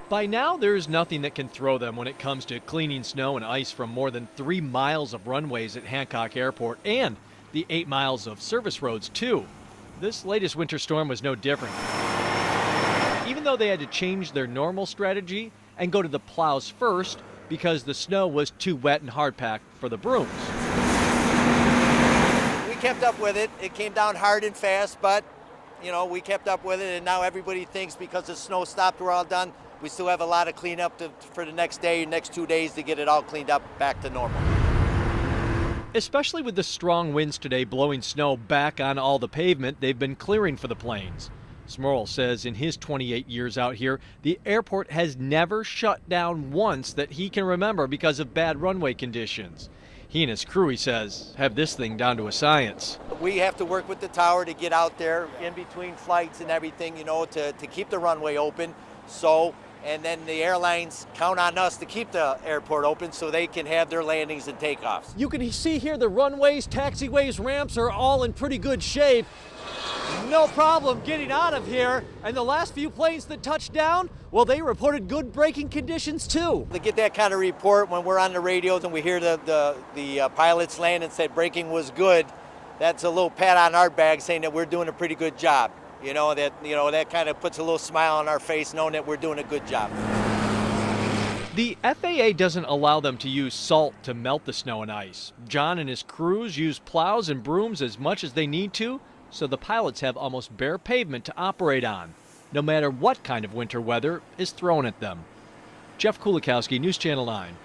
By now, there's nothing that can throw them when it comes to cleaning snow and ice from more than 3 miles of runways at Hancock Airport and the 8 miles of service roads, too. This latest winter storm was no different. Even though they had to change their normal strategy and go to the plows first because the snow was too wet and hard-packed for the brooms. We kept up with it. It came down hard and fast, but, we kept up with it, and now everybody thinks because the snow stopped, we're all done. We still have a lot of cleanup for the next day, next 2 days to get it all cleaned up back to normal. Especially with the strong winds today blowing snow back on all the pavement they've been clearing for the planes. Smurl says in his 28 years out here, the airport has never shut down once that he can remember because of bad runway conditions. He and his crew, he says, have this thing down to a science. We have to work with the tower to get out there in between flights and everything, to keep the runway open. And then the airlines count on us to keep the airport open so they can have their landings and takeoffs. You can see here the runways, taxiways, ramps are all in pretty good shape. No problem getting out of here. And the last few planes that touched down, well, they reported good braking conditions too. To get that kind of report when we're on the radios and we hear the pilots land and say braking was good, that's a little pat on our back saying that we're doing a pretty good job. That kind of puts a little smile on our face knowing that we're doing a good job. The FAA doesn't allow them to use salt to melt the snow and ice. John and his crews use plows and brooms as much as they need to, so the pilots have almost bare pavement to operate on, no matter what kind of winter weather is thrown at them. Jeff Kulikowski, News Channel 9.